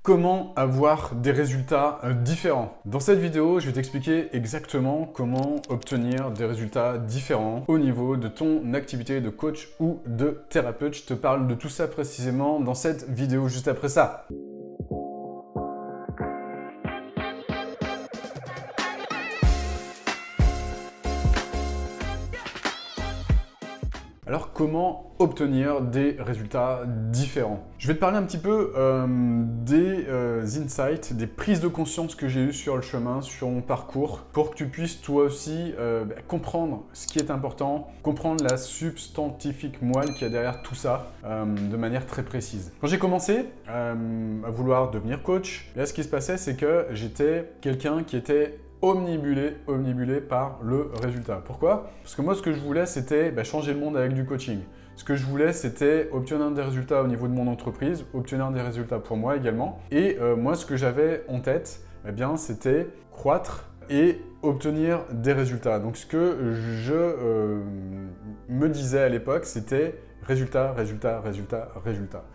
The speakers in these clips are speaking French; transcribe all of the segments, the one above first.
Comment avoir des résultats différents? Dans cette vidéo, je vais t'expliquer exactement comment obtenir des résultats différents au niveau de ton activité de coach ou de thérapeute. Je te parle de tout ça précisément dans cette vidéo juste après ça. Alors, comment obtenir des résultats différents? Je vais te parler un petit peu des insights, des prises de conscience que j'ai eues sur le chemin, sur mon parcours, pour que tu puisses toi aussi comprendre ce qui est important, comprendre la substantifique moelle qu'il y a derrière tout ça de manière très précise. Quand j'ai commencé à vouloir devenir coach, là, ce qui se passait, c'est que j'étais quelqu'un qui était omnibulé par le résultat. Pourquoi? Parce que moi, ce que je voulais, c'était changer le monde avec du coaching. Ce que je voulais, c'était obtenir des résultats au niveau de mon entreprise, obtenir des résultats pour moi également. Et moi, ce que j'avais en tête, c'était croître et obtenir des résultats. Donc, ce que je me disais à l'époque, c'était résultat.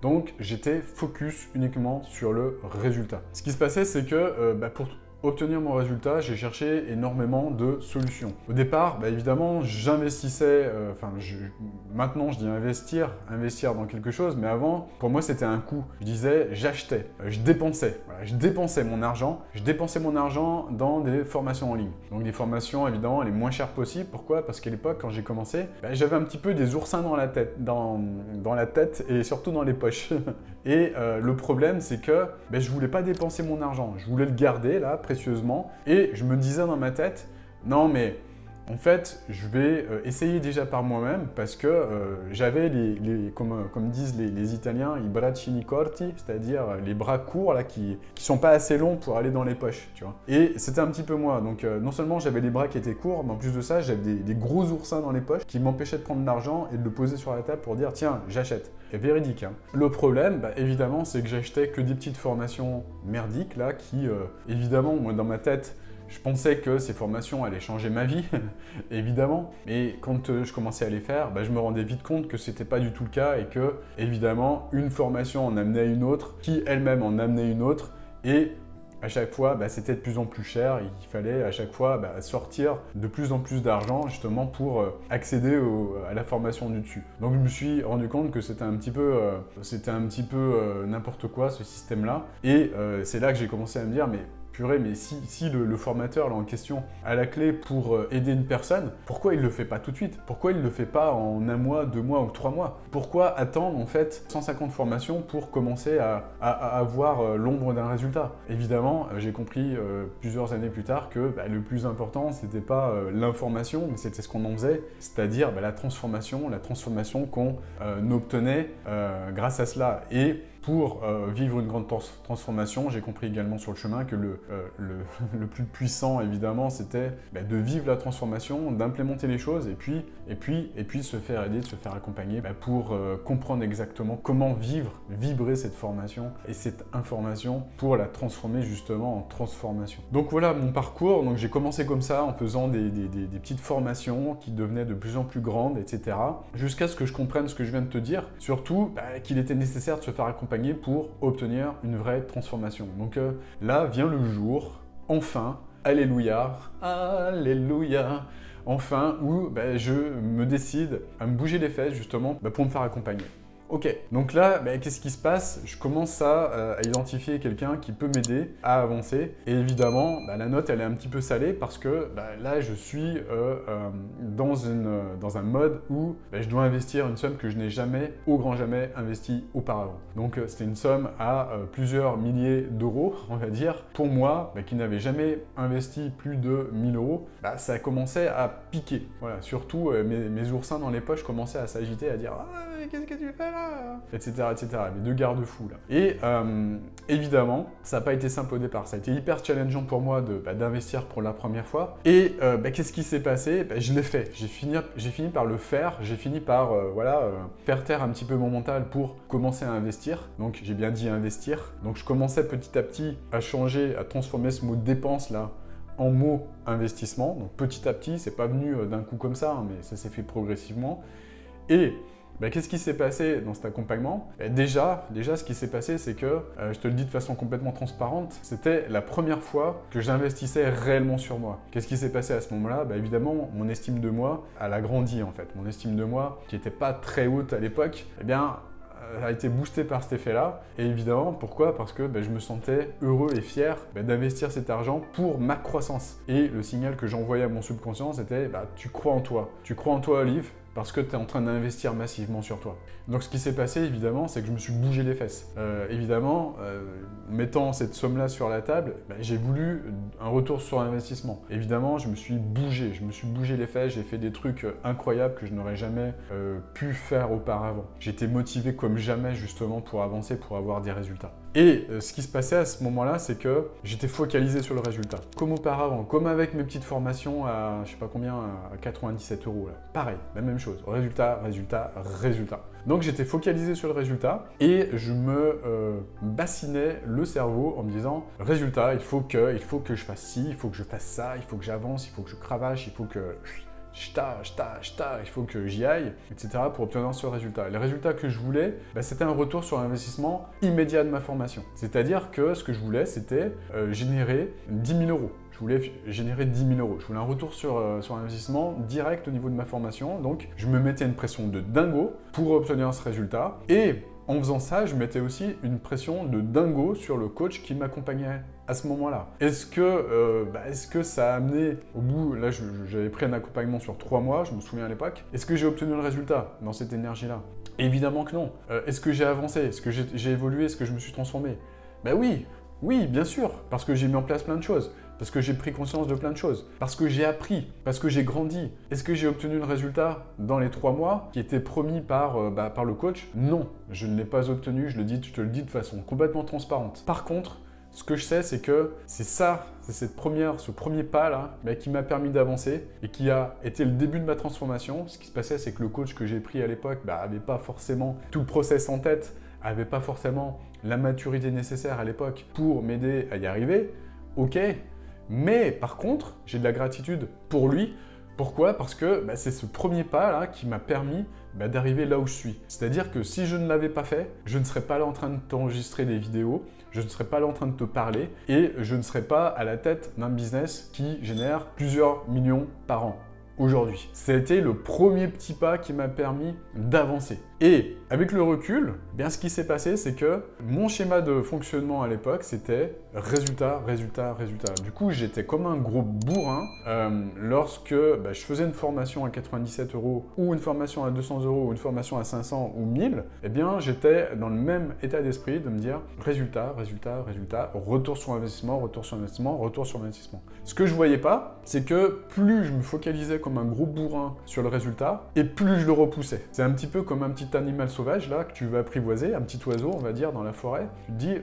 Donc, j'étais focus uniquement sur le résultat. Ce qui se passait, c'est que pour obtenir mon résultat, j'ai cherché énormément de solutions. Au départ, évidemment, j'investissais, maintenant je dis investir dans quelque chose, mais avant, pour moi, c'était un coût. Je disais, j'achetais, je dépensais. Voilà, je dépensais mon argent dans des formations en ligne. Donc des formations, évidemment, les moins chères possibles. Pourquoi? Parce qu'à l'époque, quand j'ai commencé, j'avais un petit peu des oursins dans la tête, dans la tête et surtout dans les poches. Et le problème, c'est que je voulais pas dépenser mon argent. Je voulais le garder, là, précieusement. Et je me disais dans ma tête, non mais en fait, je vais essayer déjà par moi-même parce que j'avais comme disent les Italiens, i braccini corti, c'est-à-dire les bras courts là qui sont pas assez longs pour aller dans les poches, tu vois. Et c'était un petit peu moi. Donc non seulement j'avais les bras qui étaient courts, mais en plus de ça, j'avais des gros oursins dans les poches qui m'empêchaient de prendre de l'argent et de le poser sur la table pour dire tiens, j'achète. C'est véridique, hein. Le problème, évidemment, c'est que j'achetais que des petites formations merdiques là qui, évidemment, moi dans ma tête, je pensais que ces formations allaient changer ma vie, évidemment. Mais quand je commençais à les faire, je me rendais vite compte que c'était pas du tout le cas et que, évidemment, une formation en amenait une autre, qui elle-même en amenait une autre. Et à chaque fois, c'était de plus en plus cher. Il fallait à chaque fois sortir de plus en plus d'argent justement pour accéder à la formation du dessus. Donc je me suis rendu compte que c'était un petit peu, n'importe quoi ce système-là. Et c'est là que j'ai commencé à me dire, mais purée, mais si le formateur là, en question a la clé pour aider une personne, pourquoi il ne le fait pas tout de suite? Pourquoi il ne le fait pas en 1 mois, 2 mois ou 3 mois? Pourquoi attendre en fait 150 formations pour commencer à avoir l'ombre d'un résultat? Évidemment, j'ai compris plusieurs années plus tard que le plus important, c'était pas l'information, mais c'était ce qu'on en faisait, c'est-à-dire la transformation qu'on obtenait grâce à cela. Et pour vivre une grande transformation, j'ai compris également sur le chemin que le plus puissant, évidemment, c'était de vivre la transformation, d'implémenter les choses et puis de se faire aider, de se faire accompagner pour comprendre exactement comment vibrer cette formation et cette information pour la transformer justement en transformation. Donc voilà mon parcours. Donc j'ai commencé comme ça en faisant des petites formations qui devenaient de plus en plus grandes, etc. Jusqu'à ce que je comprenne ce que je viens de te dire, surtout qu'il était nécessaire de se faire accompagner pour obtenir une vraie transformation. Donc là vient le jour, enfin, alléluia, enfin, où je me décide à me bouger les fesses justement pour me faire accompagner. Ok, donc là, qu'est-ce qui se passe? Je commence à identifier quelqu'un qui peut m'aider à avancer. Et évidemment, la note, elle est un petit peu salée parce que là, je suis dans un mode où je dois investir une somme que je n'ai jamais, au grand jamais, investie auparavant. Donc, c'était une somme à plusieurs milliers d'euros, on va dire. Pour moi, qui n'avais jamais investi plus de 1000 euros, ça commençait à piquer. Voilà, surtout, mes oursins dans les poches commençaient à s'agiter, à dire « Ah, qu'est-ce que tu fais là ?» etc. mes deux garde-fous là. Et évidemment, ça n'a pas été simple au départ. Ça a été hyper challengeant pour moi d'investir pour la première fois. Et qu'est-ce qui s'est passé? Je l'ai fait. J'ai fini par le faire. J'ai fini par faire taire un petit peu mon mental pour commencer à investir. Donc j'ai bien dit investir. Donc je commençais petit à petit à changer, à transformer ce mot dépense là en mot investissement. Donc petit à petit, c'est pas venu d'un coup comme ça, hein, mais ça s'est fait progressivement. Et Qu'est-ce qui s'est passé dans cet accompagnement? Déjà, ce qui s'est passé, c'est que, je te le dis de façon complètement transparente, c'était la première fois que j'investissais réellement sur moi. Qu'est-ce qui s'est passé à ce moment-là? Évidemment, mon estime de moi, elle a grandi en fait. Mon estime de moi, qui n'était pas très haute à l'époque, a été boostée par cet effet-là. Et évidemment, pourquoi? Parce que je me sentais heureux et fier d'investir cet argent pour ma croissance. Et le signal que j'envoyais à mon subconscient, c'était tu crois en toi. Tu crois en toi, Olive, parce que tu es en train d'investir massivement sur toi. Donc ce qui s'est passé, évidemment, c'est que je me suis bougé les fesses. Évidemment, mettant cette somme-là sur la table, j'ai voulu un retour sur investissement. Évidemment, je me suis bougé les fesses, j'ai fait des trucs incroyables que je n'aurais jamais pu faire auparavant. J'étais motivé comme jamais, justement, pour avancer, pour avoir des résultats. Et ce qui se passait à ce moment-là, c'est que j'étais focalisé sur le résultat. Comme auparavant, comme avec mes petites formations à, je sais pas combien, à 97 €. Là. Pareil, la même chose. Résultat, résultat, résultat. Donc j'étais focalisé sur le résultat et je me bassinais le cerveau en me disant « Résultat, il faut que je fasse ci, il faut que je fasse ça, il faut que j'avance, il faut que je cravache, il faut que… » il faut que j'y aille, etc. pour obtenir ce résultat. Et le résultat que je voulais, c'était un retour sur investissement immédiat de ma formation. C'est-à-dire que ce que je voulais, c'était générer 10 000 €. Je voulais générer 10 000 €. Je voulais un retour sur investissement direct au niveau de ma formation. Donc, je me mettais une pression de dingo pour obtenir ce résultat. Et en faisant ça, je mettais aussi une pression de dingo sur le coach qui m'accompagnait à ce moment-là. Est-ce que ça a amené au bout, là j'avais pris un accompagnement sur 3 mois, je me souviens à l'époque, est-ce que j'ai obtenu le résultat dans cette énergie-là? Évidemment que non. Est-ce que j'ai avancé? Est-ce que j'ai évolué? Est-ce que je me suis transformé? Oui, bien sûr, parce que j'ai mis en place plein de choses. Parce que j'ai pris conscience de plein de choses, parce que j'ai appris, parce que j'ai grandi. Est-ce que j'ai obtenu le résultat dans les 3 mois qui était promis par le coach? Non, je ne l'ai pas obtenu, je te le dis de façon complètement transparente. Par contre, ce que je sais, c'est que c'est ce premier pas là qui m'a permis d'avancer et qui a été le début de ma transformation. Ce qui se passait, c'est que le coach que j'ai pris à l'époque n'avait pas forcément tout le process en tête, n'avait pas forcément la maturité nécessaire à l'époque pour m'aider à y arriver. Ok. Mais par contre, j'ai de la gratitude pour lui. Pourquoi? Parce que c'est ce premier pas là qui m'a permis d'arriver là où je suis. C'est-à-dire que si je ne l'avais pas fait, je ne serais pas là en train de t'enregistrer des vidéos, je ne serais pas là en train de te parler et je ne serais pas à la tête d'un business qui génère plusieurs millions par an. Aujourd'hui. C'était le premier petit pas qui m'a permis d'avancer. Et avec le recul, ce qui s'est passé, c'est que mon schéma de fonctionnement à l'époque, c'était résultat, résultat, résultat. Du coup, j'étais comme un gros bourrin lorsque je faisais une formation à 97 € ou une formation à 200 € ou une formation à 500 ou 1000, j'étais dans le même état d'esprit de me dire résultat, résultat, résultat, retour sur investissement, retour sur investissement, retour sur investissement. Ce que je voyais pas, c'est que plus je me focalisais comme un gros bourrin sur le résultat et plus je le repoussais. C'est un petit peu comme un petit animal sauvage là que tu veux apprivoiser, un petit oiseau on va dire dans la forêt. Tu te dis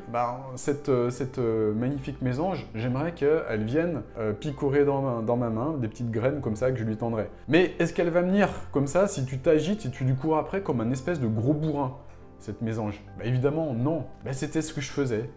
cette magnifique mésange, j'aimerais qu'elle vienne picorer dans ma main des petites graines comme ça que je lui tendrai. Mais est-ce qu'elle va venir comme ça si tu t'agites, si tu lui cours après comme un espèce de gros bourrin? Cette mésange? Évidemment, non. C'était ce que je faisais.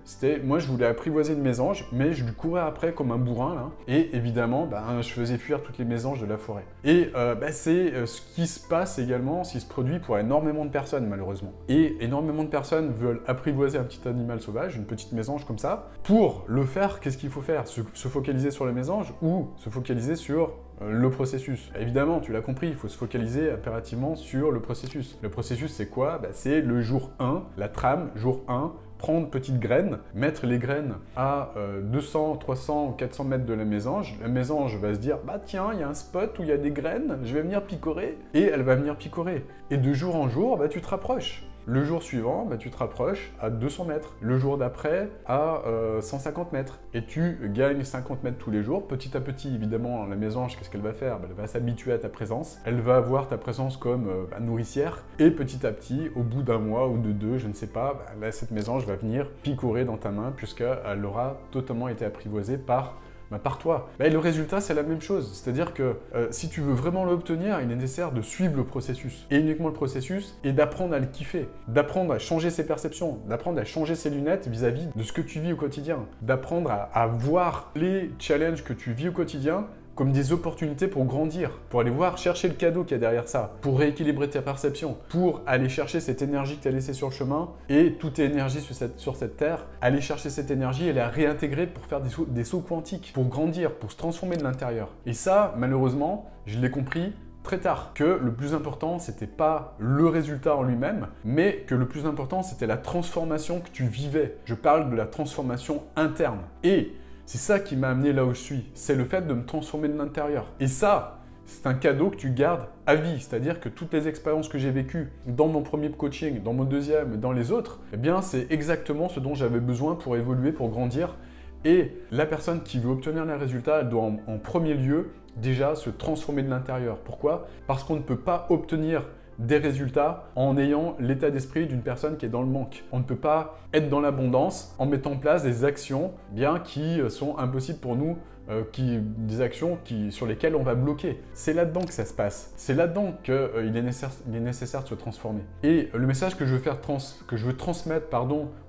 Moi, je voulais apprivoiser une mésange, mais je lui courais après comme un bourrin, là. Et évidemment, je faisais fuir toutes les mésanges de la forêt. Et c'est ce qui se passe également, ce qui se produit pour énormément de personnes, malheureusement. Et énormément de personnes veulent apprivoiser un petit animal sauvage, une petite mésange comme ça. Pour le faire, qu'est-ce qu'il faut faire? Se focaliser sur les mésanges ou se focaliser sur le processus. Évidemment, tu l'as compris, il faut se focaliser impérativement sur le processus. Le processus, c'est quoi? C'est le jour 1, la trame, jour 1, prendre petites graines, mettre les graines à 200, 300, 400 mètres de la mésange. La mésange va se dire, tiens, il y a un spot où il y a des graines, je vais venir picorer. Et elle va venir picorer. Et de jour en jour, tu te rapproches. Le jour suivant, tu te rapproches à 200 mètres. Le jour d'après, à 150 mètres. Et tu gagnes 50 mètres tous les jours. Petit à petit, évidemment, la mésange, qu'est-ce qu'elle va faire? Elle va s'habituer à ta présence. Elle va voir ta présence comme nourricière. Et petit à petit, au bout d'un mois ou de 2, je ne sais pas, cette mésange va venir picorer dans ta main puisqu'elle aura totalement été apprivoisée par toi. Le résultat, c'est la même chose. C'est-à-dire que si tu veux vraiment l'obtenir, il est nécessaire de suivre le processus. Et uniquement le processus, et d'apprendre à le kiffer. D'apprendre à changer ses perceptions. D'apprendre à changer ses lunettes vis-à-vis de ce que tu vis au quotidien. D'apprendre à voir les challenges que tu vis au quotidien comme des opportunités pour grandir, pour aller voir, chercher le cadeau qu'il y a derrière ça, pour rééquilibrer ta perception, pour aller chercher cette énergie que tu as laissée sur le chemin et toute énergie sur cette terre, aller chercher cette énergie et la réintégrer pour faire des sauts quantiques, pour grandir, pour se transformer de l'intérieur. Et ça, malheureusement, je l'ai compris très tard, que le plus important, c'était pas le résultat en lui-même, mais que le plus important, c'était la transformation que tu vivais. Je parle de la transformation interne. Et c'est ça qui m'a amené là où je suis. C'est le fait de me transformer de l'intérieur. Et ça, c'est un cadeau que tu gardes à vie. C'est-à-dire que toutes les expériences que j'ai vécues dans mon premier coaching, dans mon deuxième, dans les autres, eh bien, c'est exactement ce dont j'avais besoin pour évoluer, pour grandir. Et la personne qui veut obtenir les résultats, elle doit en premier lieu déjà se transformer de l'intérieur. Pourquoi? Parce qu'on ne peut pas obtenir des résultats en ayant l'état d'esprit d'une personne qui est dans le manque. On ne peut pas être dans l'abondance en mettant en place des actions qui sont impossibles pour nous, des actions sur lesquelles on va bloquer. C'est là-dedans que ça se passe. C'est là-dedans qu'il est nécessaire de se transformer. Et le message que je veux transmettre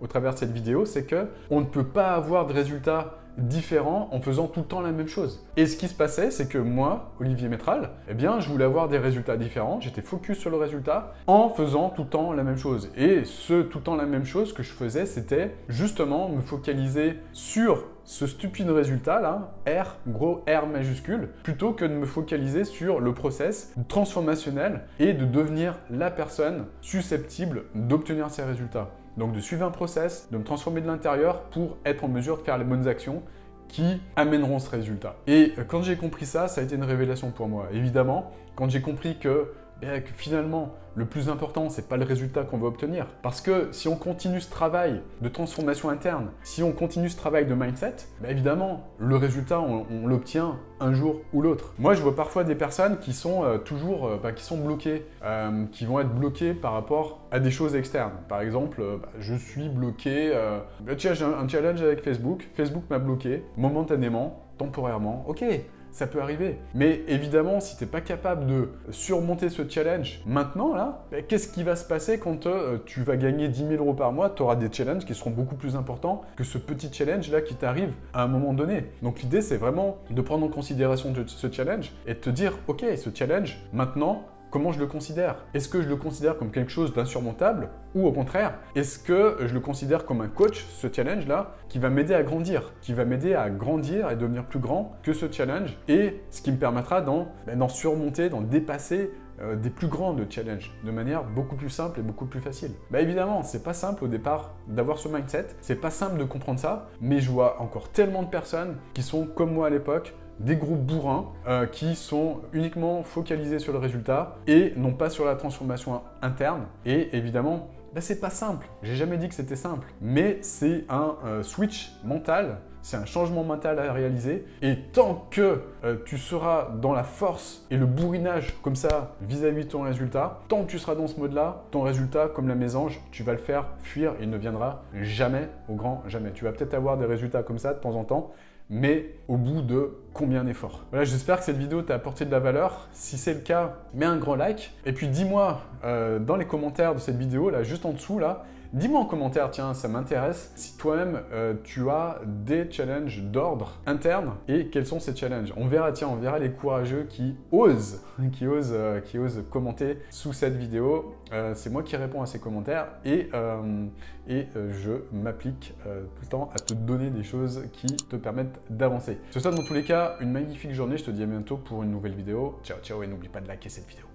au travers de cette vidéo, c'est qu'on ne peut pas avoir de résultats différents en faisant tout le temps la même chose. Et ce qui se passait, c'est que moi, Olivier Métral, eh bien, je voulais avoir des résultats différents, j'étais focus sur le résultat en faisant tout le temps la même chose. Et tout le temps la même chose que je faisais, c'était justement me focaliser sur ce stupide résultat là, R, gros R majuscule, plutôt que de me focaliser sur le process transformationnel et de devenir la personne susceptible d'obtenir ces résultats. Donc de suivre un process, de me transformer de l'intérieur pour être en mesure de faire les bonnes actions qui amèneront ce résultat. Et quand j'ai compris ça, ça a été une révélation pour moi. Évidemment, quand j'ai compris que finalement, le plus important, c'est pas le résultat qu'on va obtenir. Parce que si on continue ce travail de transformation interne, si on continue ce travail de mindset, évidemment, le résultat, on l'obtient un jour ou l'autre. Moi, je vois parfois des personnes qui sont qui sont bloquées, qui vont être bloquées par rapport à des choses externes. Par exemple, je suis bloqué, tiens, j'ai un challenge avec Facebook. Facebook m'a bloqué momentanément, temporairement. Ok. Ça peut arriver. Mais évidemment, si tu n'es pas capable de surmonter ce challenge maintenant, là, qu'est-ce qui va se passer quand tu vas gagner 10 000 € par mois? Tu auras des challenges qui seront beaucoup plus importants que ce petit challenge-là qui t'arrive à un moment donné. Donc l'idée, c'est vraiment de prendre en considération ce challenge et de te dire, ok, ce challenge, maintenant, comment je le considère? Est-ce que je le considère comme quelque chose d'insurmontable ou au contraire, est-ce que je le considère comme un coach, ce challenge-là, qui va m'aider à grandir, qui va m'aider à grandir et devenir plus grand que ce challenge et ce qui me permettra d'en surmonter, d'en dépasser des plus grands de challenge de manière beaucoup plus simple et beaucoup plus facile. Évidemment, c'est pas simple au départ d'avoir ce mindset, c'est pas simple de comprendre ça, mais je vois encore tellement de personnes qui sont comme moi à l'époque, des groupes bourrins qui sont uniquement focalisés sur le résultat et non pas sur la transformation interne. Et évidemment, c'est pas simple. J'ai jamais dit que c'était simple, mais c'est un switch mental, c'est un changement mental à réaliser. Et tant que tu seras dans la force et le bourrinage comme ça vis-à-vis de ton résultat, tant que tu seras dans ce mode-là, ton résultat, comme la mésange, tu vas le faire fuir et il ne viendra jamais, au grand jamais. Tu vas peut-être avoir des résultats comme ça de temps en temps, mais au bout de combien d'efforts? Voilà, j'espère que cette vidéo t'a apporté de la valeur. Si c'est le cas, mets un grand like. Et puis dis-moi dans les commentaires de cette vidéo, là, juste en dessous, là, dis-moi en commentaire, tiens, ça m'intéresse, si toi-même, tu as des challenges d'ordre interne et quels sont ces challenges. On verra, tiens, on verra les courageux qui osent commenter sous cette vidéo. C'est moi qui réponds à ces commentaires et je m'applique tout le temps à te donner des choses qui te permettent d'avancer. Je te souhaite dans tous les cas une magnifique journée. Je te dis à bientôt pour une nouvelle vidéo. Ciao, ciao et n'oublie pas de liker cette vidéo.